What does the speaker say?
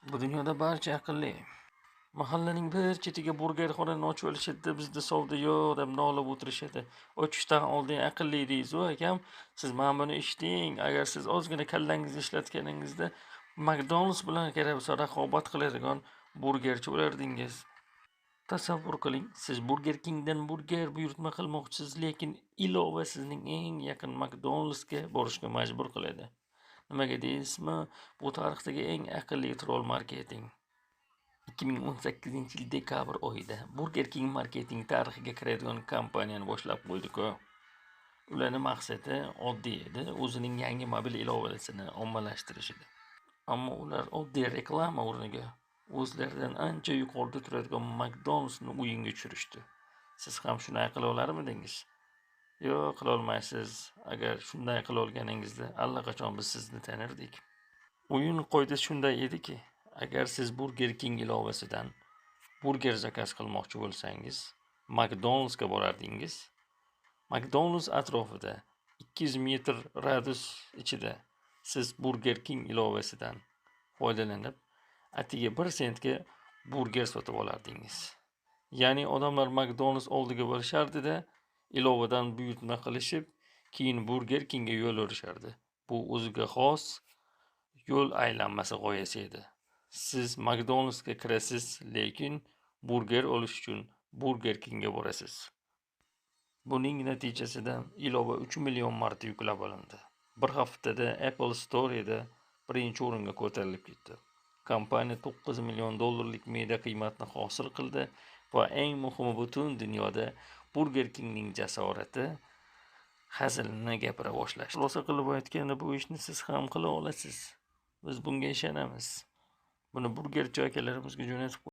Bu dunyoda barcha aqlli. Mahallaning bir chetiga burgerxonani ochib olishadi, bizda savdo yo'q deb nolib o'tirishadi. Ochishdan oldin aqlli deysiz-ku akam. Siz mana buni eshiting. Agar siz ozgina kallangizni ishlatganingizda McDonald's bilan raqobat qiladigan burgerchi bo'lardingiz. Tasavvur qiling, siz Burger Kingdan burger buyurtma qilmoqchisiz, lekin ilova sizning eng yaqin McDonald'sga borishga majbur qiladi. Nimaga deysizmi? Bu tarixdagi eng aqlli troll marketing. 2018-yil dekabr oyida Burger King marketing tarixiga kiradigan kampaniyani boshlab qo'ydi-ku. Ularning maqsadi oddiy edi, o'zining yangi mobil ilovasini ommalashtirish edi. Ammo ular oddiy reklama o'rniga o'zlaridan ancha yuqorida turadigan McDonald'sni o'yinga tushirishdi. Siz ham shunday qila olarmidingiz? Yo'q, qila olmaysiz. Agar shunday qila olganingizda allaqachon biz sizni tanirdik. O'yin qoidasi shunday ediki, agar siz Burger King ilovasidan burger zakaz qilmoqchi bo'lsangiz, McDonald'sga borardingiz. McDonald's atrofida 200 metr radius ichida siz Burger King ilovasidan foydalanib, atiga 1 sentga burger sotib olardingiz. Ya'ni odamlar McDonald's oldiga borishardi-da, ilovadan buyurtma qilishib, keyin Burger Kingga yo'l olishardi. Bu o'ziga xos yo'l aylanmasi g'oyasi edi. Siz McDonald'sga kirasiz, lekin burger olish uchun Burger Kingga borasiz. Buning natijasida ilova 3 million marta yuklab olindi. Bir haftada Apple Store'da birinchi o'ringa ko'tarilib ketdi. Kompaniya $9 million media qiymatni hosil qildi va eng muhimi, butun dunyoda Burger Kingning jasorati hazilni gapira boshlashdi. Xulosa qilib aytganda, bu ishni siz ham qila olasiz. Biz bunga ishonamiz. Buni burgerchi akalarimizga jo'natib